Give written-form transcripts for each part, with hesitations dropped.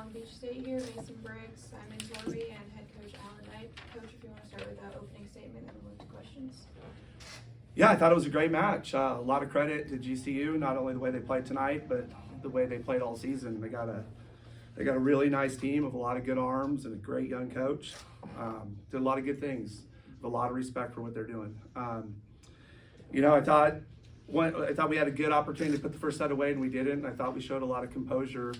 Long Beach State here, Mason Briggs, Simon Zorby, and head coach Alan Knight. Coach, if you want to start with the opening statement, then we'll move to questions. Yeah, I thought it was a great match. A lot of credit to GCU, not only the way they played tonight, but the way they played all season. They got a really nice team with a lot of good arms and a great young coach. Did a lot of good things. With a lot of respect for what they're doing. I thought we had a good opportunity to put the first set away, and we didn't. I thought we showed a lot of composure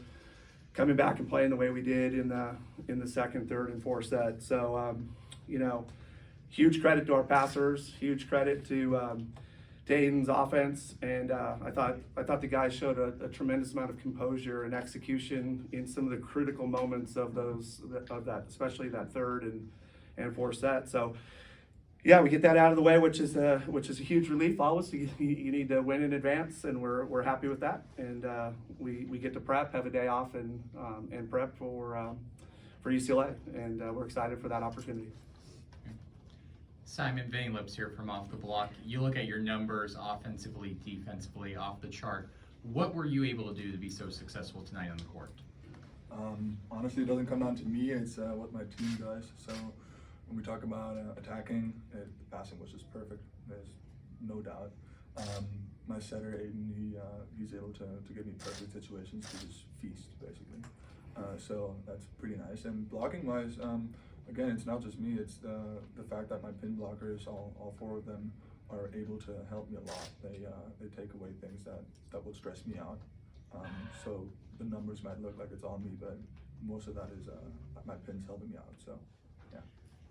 coming back and playing the way we did in the second, third, and fourth set. So, huge credit to our passers, huge credit to Dayton's offense, and I thought the guys showed a tremendous amount of composure and execution in some of the critical moments of that, especially that third and fourth set. So, yeah, we get that out of the way, which is a huge relief. Always, you need to win in advance, and we're happy with that. And we get to prep, have a day off, and prep for UCLA, and we're excited for that opportunity. Simon Vainlips here from Off the Block. You look at your numbers offensively, defensively, off the chart. What were you able to do to be so successful tonight on the court? Honestly, it doesn't come down to me. It's what my team does. So when we talk about attacking, the passing was just perfect. There's no doubt. My setter, Aiden, he's able to give me perfect situations to just feast, basically. So that's pretty nice. And blocking-wise, again, it's not just me. It's the fact that my pin blockers, all four of them, are able to help me a lot. They take away things that would stress me out. So the numbers might look like it's all me, but most of that is my pins helping me out. So yeah,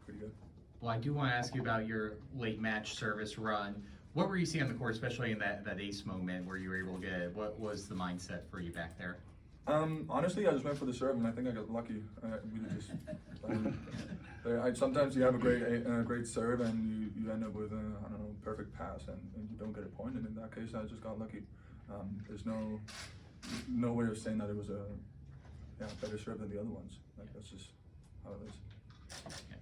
pretty good. Well, I do want to ask you about your late match service run. What were you seeing on the court, especially in that ace moment where you were able to get it? What was the mindset for you back there? Honestly, I just went for the serve, and I think I got lucky. Sometimes you have a great serve, and you end up with a perfect pass, and you don't get a point. And in that case, I just got lucky. There's no way of saying that it was a better serve than the other ones. Like, that's just how it is. Okay.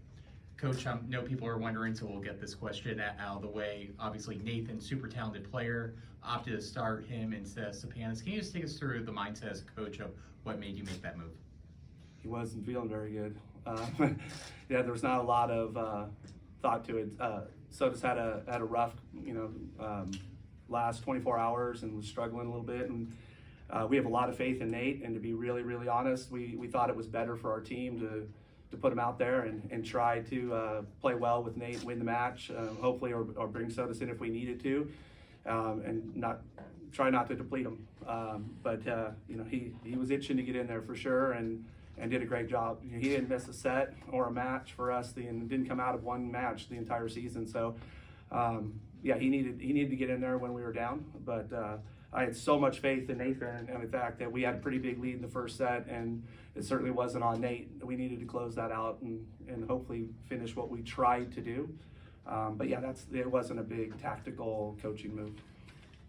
Coach, I know people are wondering, so we'll get this question out of the way. Obviously, Nathan, super talented player, opted to start him instead of Sapanis. Can you just take us through the mindset as a coach of what made you make that move? He wasn't feeling very good. Yeah, there was not a lot of thought to it. Soda's had a rough, last 24 hours and was struggling a little bit. And we have a lot of faith in Nate. And to be really, really honest, we thought it was better for our team to put him out there and try to play well with Nate, win the match, hopefully, or bring Sodas in if we needed to, and try not to deplete him. But he was itching to get in there for sure, and did a great job. He didn't miss a set or a match for us, and didn't come out of one match the entire season. So, he needed to get in there when we were down. But I had so much faith in Nathan and the fact that we had a pretty big lead in the first set, and it certainly wasn't on Nate. We needed to close that out and hopefully finish what we tried to do. But yeah, it wasn't a big tactical coaching move.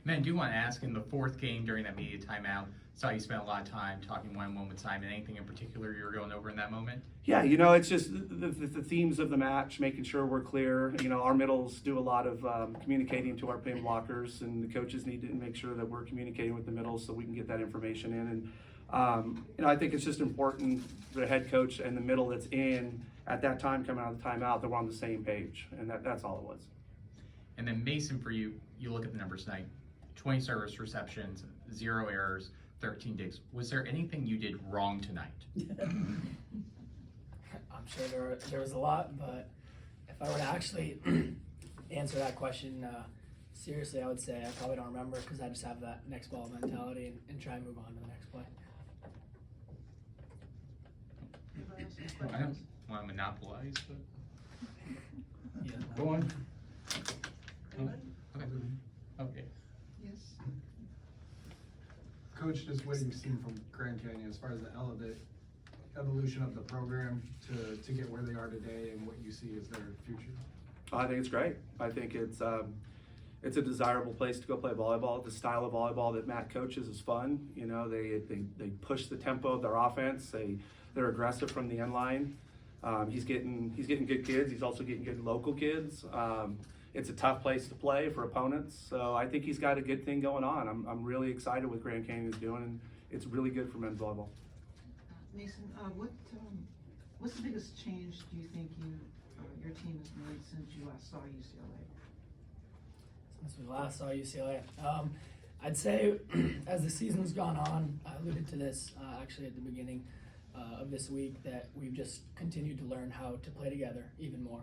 Man, I do want to ask, in the fourth game during that media timeout, saw you spent a lot of time talking one-on-one with Simon. Anything in particular you were going over in that moment? Yeah, it's just the themes of the match, making sure we're clear. Our middles do a lot of communicating to our pin blockers, and the coaches need to make sure that we're communicating with the middles so we can get that information in. And I think it's just important for the head coach and the middle that's in at that time coming out of the timeout that we're on the same page, and that's all it was. And then Mason, for you look at the numbers tonight: 20 service receptions, 0 errors, 13 digs. Was there anything you did wrong tonight? I'm sure there was a lot, but if I were to actually answer that question seriously, I would say I probably don't remember, because I just have that next ball mentality and try and move on to the next play. I don't want to monopolize, but Yeah. go on. Okay. Yes. Coach, just what have you seen from Grand Canyon as far as the evolution of the program to get where they are today, and what you see as their future? I think it's great. I think it's a desirable place to go play volleyball. The style of volleyball that Matt coaches is fun. They push the tempo of their offense. They're aggressive from the end line. He's getting good kids. He's also getting good local kids. It's a tough place to play for opponents. So I think he's got a good thing going on. I'm really excited what Grand Canyon is doing, and it's really good for men's volleyball. Mason, what's the biggest change do you think your team has made since you last saw UCLA? Since we last saw UCLA, I'd say as the season's gone on, I alluded to this actually at the beginning of this week, that we've just continued to learn how to play together even more,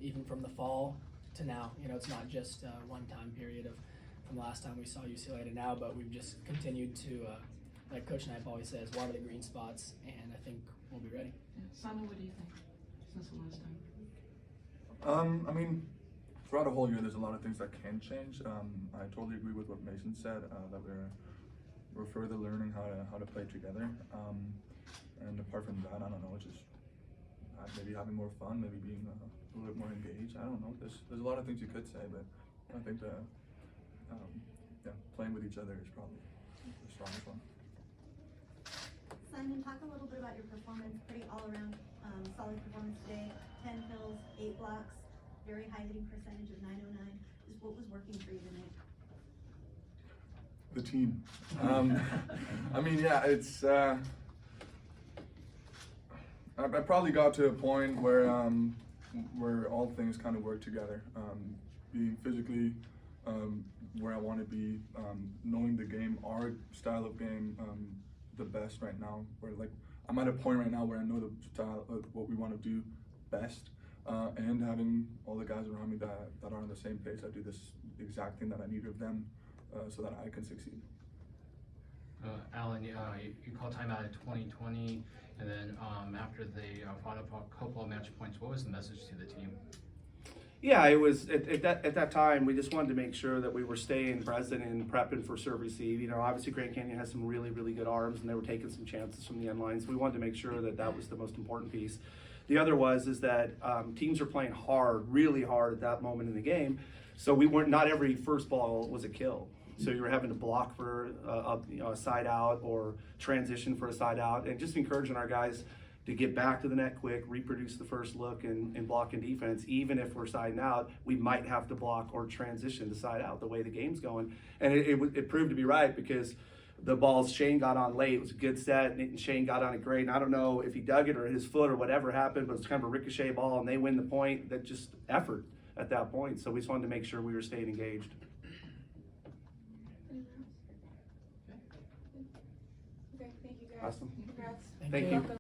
even from the fall to now. You know, it's not just a one-time period from last time we saw UCLA to now, but we've just continued to, like Coach Knipe always says, water the green spots, and I think we'll be ready. Yeah. Simon, what do you think since the last time? I mean, throughout a whole year, there's a lot of things that can change. I totally agree with what Mason said, that we're further learning how to play together. And apart from that, I don't know, it's just maybe having more fun, maybe being a little bit more engaged. I don't know. There's a lot of things you could say, but I think playing with each other is probably the strongest one. Simon, talk a little bit about your performance. Pretty all-around solid performance today. 10 kills, 8 blocks, very high hitting percentage of .909. Just what was working for you tonight? The team. I mean, yeah, it's. I probably got to a point where all things kind of work together. Being physically where I want to be, knowing the game, our style of game, the best right now. Where like I'm at a point right now where I know the style of what we want to do best, and having all the guys around me that are on the same page, that do this exact thing that I need of them, so that I can succeed. Alan, you called timeout in 2020, and then after the final couple of match points, what was the message to the team? Yeah, it was at that time we just wanted to make sure that we were staying present and prepping for serve receive. You know, obviously Grand Canyon has some really good arms, and they were taking some chances from the end line. So we wanted to make sure that was the most important piece. The other is that teams are playing hard, really hard at that moment in the game. So we weren't. Not every first ball was a kill. So you were having to block for a side out or transition for a side out, and just encouraging our guys to get back to the net quick, reproduce the first look and block in defense. Even if we're siding out, we might have to block or transition to side out the way the game's going. And it proved to be right, because the balls Shane got on late, it was a good set, and Shane got on it great. And I don't know if he dug it or his foot or whatever happened, but it was kind of a ricochet ball, and they win the point. That just effort at that point. So we just wanted to make sure we were staying engaged. Okay, thank you guys. Awesome. Congrats. Thank you.